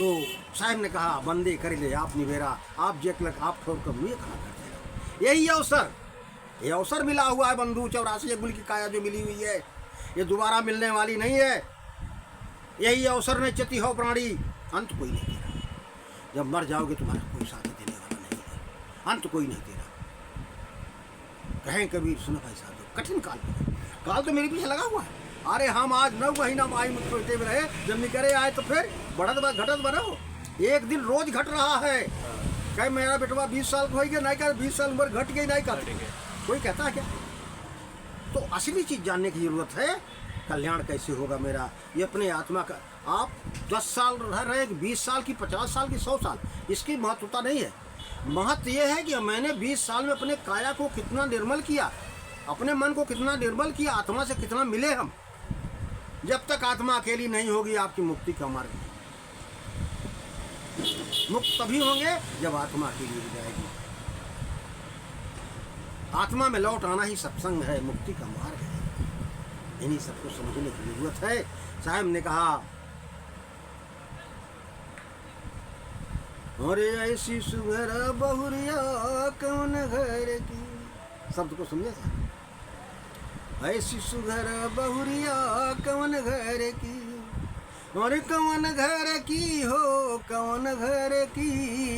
तो साहब ने कहा बंदे कर ले आप निवेरा, आप जेकलक आप ठोर कर मुझे खड़ा कर देगा। यही अवसर, ये अवसर मिला हुआ है बंधु, 84 अंगुल की काया जो मिली हुई है ये दोबारा मिलने वाली नहीं है। यही अवसर ने चति हो प्राणी, अंत कोई नहीं तेरा। जब मर जाओगे तुम्हारा कोई साथ देने वाला नहीं है, अंत कोई नहीं तेरा। कहें कबीर सुनो भाई साहब, कठिन काल में, काल तो मेरे पीछे लगा हुआ है। अरे हम आज 9 महीना माई में सोचते में रहे, जब निकले आए तो फिर बढ़त घटत बनो। एक दिन रोज घट रहा है। कहे मेरा बेटवा 20 साल हो गया, नहीं कर 20 साल उम्र घट गई, नहीं कर कोई कहता है क्या? तो असली चीज जानने की जरूरत है, कल्याण कैसे होगा मेरा, ये अपने आत्मा का। आप 10 साल रह रहे, 20 साल की, 50 साल की, 100 साल, इसकी महत्वता नहीं है। महत्व ये है कि मैंने 20 साल में अपने काया को कितना निर्मल किया, अपने मन को कितना निर्मल किया, आत्मा से कितना मिले हम। जब तक आत्मा अकेली नहीं होगी आपकी मुक्ति का मार्ग नहीं। मुक्त तभी होंगे जब आत्मा अकेली हो जाएगी। आत्मा में लौट आना ही सत्संग है, मुक्ति का मार्ग है। इन्हीं सबको समझने की जरूरत है। साहब ने कहा अरे ऐसी सुघर बहुरिया कौन घर की, शब्द को समझे साहब। ऐसी सुघर बहुरिया कौन घर की, और कौन घर की हो कौन घर की,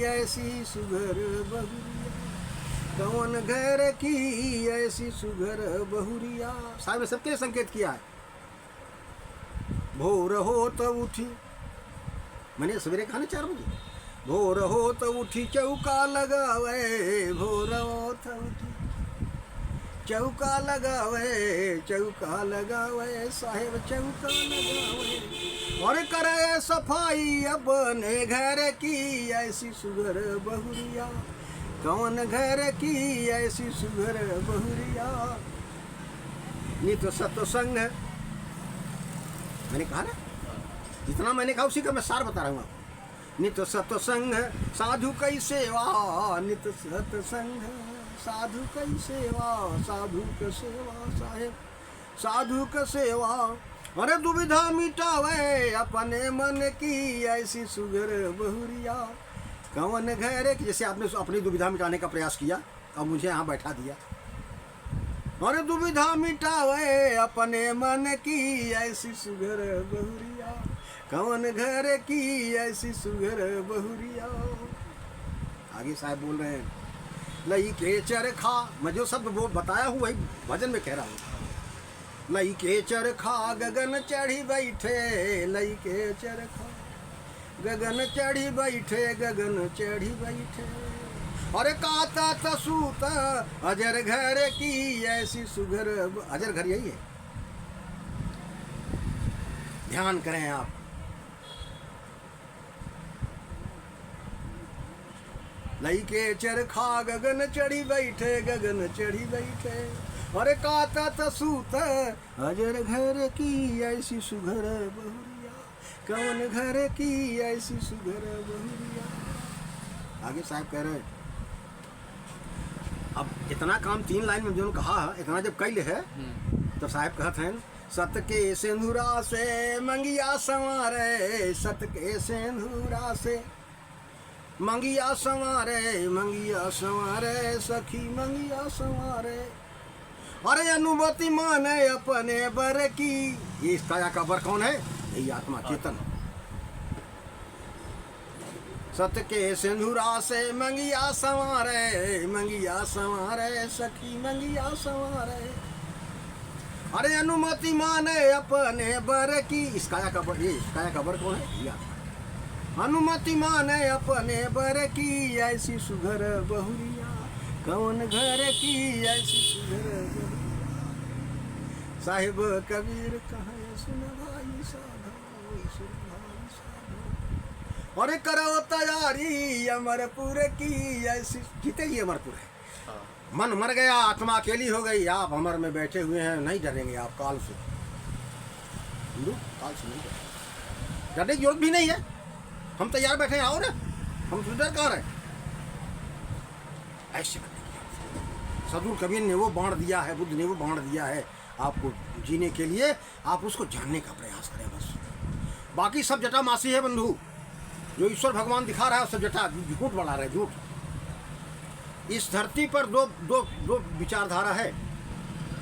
ऐसी सुघर बहुरिया कौन घर की, ऐसी सुघर बहुरिया। साहब ने सबके लिए संकेत किया है। भोर हो तो उठी, मैंने सवेरे कहा ना 4 बजे, भोर हो तो उठी चौका लगावे, भोर हो तो उठी चौका लगावे, चौका लगावे साहेब चौका लगावे, और करे सफाई अपने घर की, ऐसी सुघर बहुरिया कौन घर की, ऐसी सुघर बहुरिया। नित सत्संग, मैंने कहा ना, जितना मैंने कहा उसी का मैं सार बता रहा हूँ। नित सत्संग साधु कई सेवा, नित सत्संग साधु कई सेवा, साधु का सेवा साहेब साधु का सेवा, अरे दुविधा मिटावे अपने मन की, ऐसी सुघर बहुरिया कौन घर की। जैसे आपने अपनी दुविधा मिटाने का प्रयास किया, अब मुझे यहाँ बैठा दिया। अरे दुविधा मिटावे अपने मन की, ऐसी सुघर बहुरिया कौन घर की, ऐसी सुघर बहुरिया। आगे साहब बोल रहे हैं लई के चरखा, मैं जो शब्द वो बताया हूँ वही भजन में कह रहा हूँ। लई के चरखा गगन चढ़ी बैठे, लई के चरखा गगन चढ़ी बैठे, गगन चढ़ी बैठे, अरे काता तसूत अजर घर की, ऐसी सुघर। अजर घर यही है, ध्यान करें आप। लई के चरखा गगन चढ़ी बैठे, गगन चढ़ी बैठे, अरे काता तसूत अजर घर की, ऐसी सुघर बहुरिया कौन घर की, ऐसी सुघर बहुरिया। आगे साहब कह रहे हैं, अब इतना काम 3 लाइन में जो कहा, इतना जब कैल है तो साहब कहते हैं सत के सिंधुरा से मंगिया संवारे, सत के सिंधुरा से मंगिया संवारे, मंगिया संवारे सखी मंगिया संवारे, अरे अनुमति माने अपने बर की। ये इस काया का बर कौन है? यही आत्मा चेतन। सत के सिंधुरा से मंगिया संवारे, मंगिया संवारे सखी मंगिया संवारे, अरे अनुमति माने अपने बर की। इस काया का बर, ये इस काया का बर कौन है? ये अनुमति माने अपने बर की, ऐसी सुघर बहुरिया कौन घर की, ऐसी सुघर बहुरिया। साहिब कबीर कहे सुन भाई साधो, सुन भाई साधो, और करो तैयारी अमरपुर की, ऐसी। जीते ही अमरपुर है। मन मर गया, आत्मा अकेली हो गई, आप अमर में बैठे हुए हैं, नहीं डरेंगे आप काल से। हिंदू काल से नहीं डरेंगे, डरने की जरूरत भी नहीं है। हम तैयार बैठे हैं, आओ ना, हम डर कहाँ रहे। ऐसे सदगुरु कबीर ने वो बाण दिया है, बुद्ध ने वो बाण दिया है आपको जीने के लिए, आप उसको जानने का प्रयास करें बस। बाकी सब जटा मासी है बंधु। जो ईश्वर भगवान दिखा रहा है सब जटा झूठ बढ़ा रहे, झूठ। इस धरती पर दो दो दो विचारधारा है,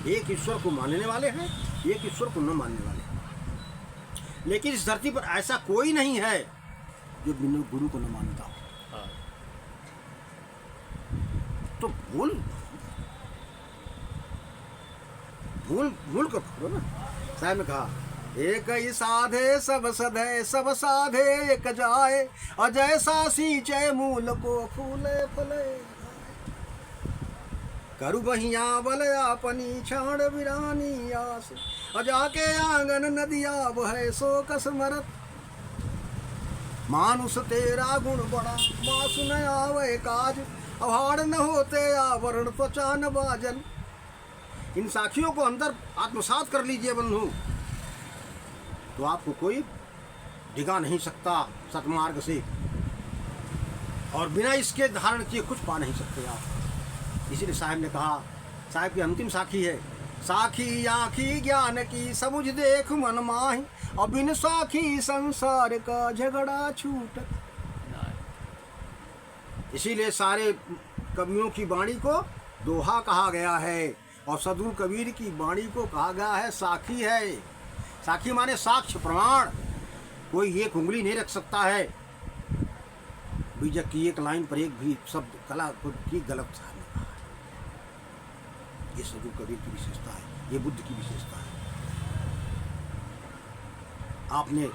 एक ईश्वर को मानने वाले हैं, एक ईश्वर को न मानने वाले हैं। लेकिन इस धरती पर ऐसा कोई नहीं है जो बिना गुरु को न मानता हो। तो भूल कर पकड़ो ना। साहब ने कहा एक ही साधे सब सधे, सब साधे एक जाए, अजय सा सींचे मूल को फूले फले। करु बहिया बल अपनी क्षण विरानी आस, अजा के आंगन नदिया बहे सो कसमरत। मानुष तेरा गुण बड़ा, मास न आवे काज, अभाड़ न होते आवरण त्वचा न बाजन। इन साखियों को अंदर आत्मसात कर लीजिए बंधु, तो आपको कोई डिगा नहीं सकता सतमार्ग से, और बिना इसके धारण किए कुछ पा नहीं सकते आप। इसीलिए साहब ने कहा, साहब की अंतिम साखी है, साखी आखी ज्ञान की समुझ देख मन माही, और बिन साखी संसार का झगड़ा छूटत। इसीलिए सारे कवियों की वाणी को दोहा कहा गया है, और सदगुरु कबीर की वाणी को कहा गया है साखी है। साखी माने साक्ष्य प्रमाण, कोई एक उंगली नहीं रख सकता है बीजक की एक लाइन पर एक भी शब्द कला की गलत साहब ने कहा है। ये सदगुरु कबीर की विशेषता है, ये बुद्ध की विशेषता है। आपने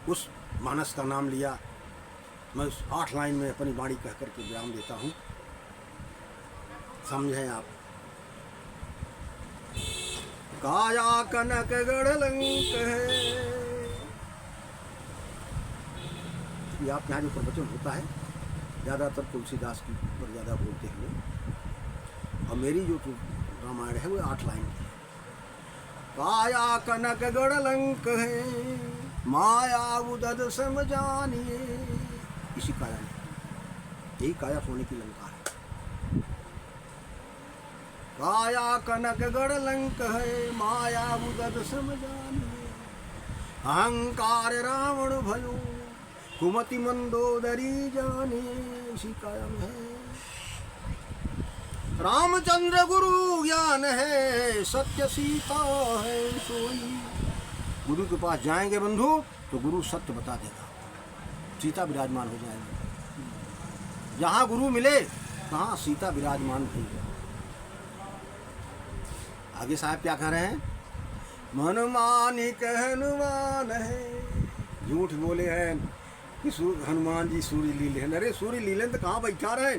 उस मानस का नाम लिया, मैं उस 8 लाइन में अपनी वाणी कह करके विराम देता हूँ, समझें आप। काया कनक गढ़लंक है, ये आप यहाँ जो प्रवचन होता है ज़्यादातर तुलसीदास की पर ज़्यादा बोलते हैं, और मेरी जो रामायण है वो 8 लाइन की। काया कनक गढ़लंक है, माया उदद सम जानिए। इसी काया ने, यही काया सोने की लंका है। काया कनक गढ़लंक है, माया उदद सम जानिए। अहंकार रावण भयो, कुमति मंदोदरी जानिए। इसी काया में है। रामचंद्र गुरु ज्ञान है, सत्य सीता है सोई। गुरु के पास जाएंगे बंधु तो गुरु सत्य बता देगा, सीता विराजमान हो जाएगी। जहाँ गुरु मिले वहाँ सीता विराजमान हुई। आगे साहब क्या कह रहे हैं, मन मानिक हनुमान है। झूठ बोले हैं कि हनुमान जी सूर्य लीले हैं। अरे सूर्य लीले तो कहाँ बैठा रहे,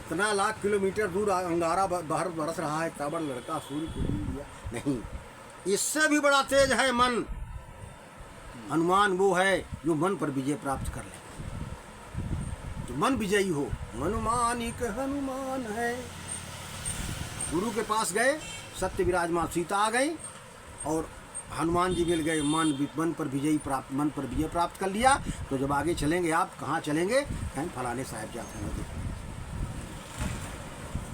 इतना लाख किलोमीटर दूर अंगारा बाहर बरस रहा है, तबड़ लड़का सूर्य को ली लिया नहीं। इससे भी बड़ा तेज है मन। हनुमान वो है जो मन पर विजय प्राप्त कर ले, जो मन विजयी हो। मनमानिक हनुमान है। गुरु के पास गए, सत्य विराजमान सीता आ गई, और हनुमान जी मिल गए। मन पर विजय प्राप्त कर लिया। तो जब आगे चलेंगे आप, कहाँ चलेंगे, कहीं फलाने साहब जाते हैं।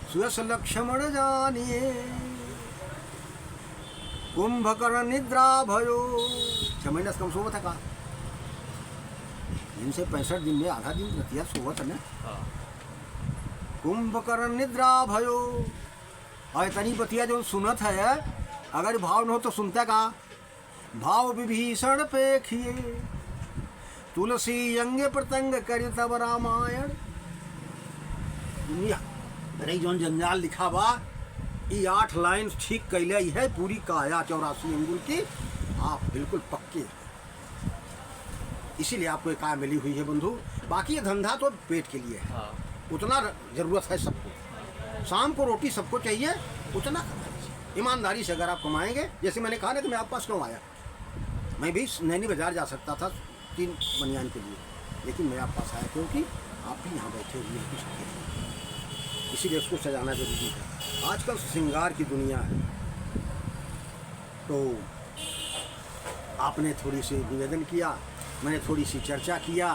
सुयस लक्ष्मण जानिए, कुंभकर्ण निद्रा भयो। 6 महीना से कम सोवत है का, इनसे 65 दिन में आधा दिन रतिया सोवत है ना। कुंभकर्ण निद्रा भयो, और तनी बतिया जो सुनत है, अगर भाव न हो तो सुनता का। भाव विभीषण पे खिए, तुलसी अंग प्रतंग कर तब रामायण। दुनिया अरे जो जंजाल लिखा बा, ये 8 लाइन ठीक कैले है। पूरी काया 84 अंगुल की, आप बिल्कुल पक्के। इसीलिए आपको एक काया मिली हुई है बंधु। बाकी ये धंधा तो पेट के लिए है, उतना ज़रूरत है सबको। शाम को रोटी सबको चाहिए, उतना कमा लीजिए ईमानदारी से। अगर आप कमाएंगे, जैसे मैंने कहा ना कि मैं आपके पास क्यों आया, मैं भी नैनी बाजार जा सकता था 3 बनियान के लिए, लेकिन मैं आपके पास आया क्योंकि आप भी यहाँ बैठे हुए हैं। इसीलिए उसको सजाना जरूरी है। आजकल श्रृंगार की दुनिया है, तो आपने थोड़ी सी निवेदन किया, मैंने थोड़ी सी चर्चा किया,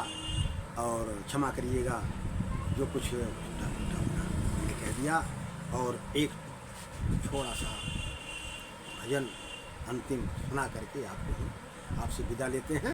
और क्षमा करिएगा जो कुछ मैंने कह दिया। और एक थोड़ा सा भजन अंतिम सुना करके आपसे विदा लेते हैं।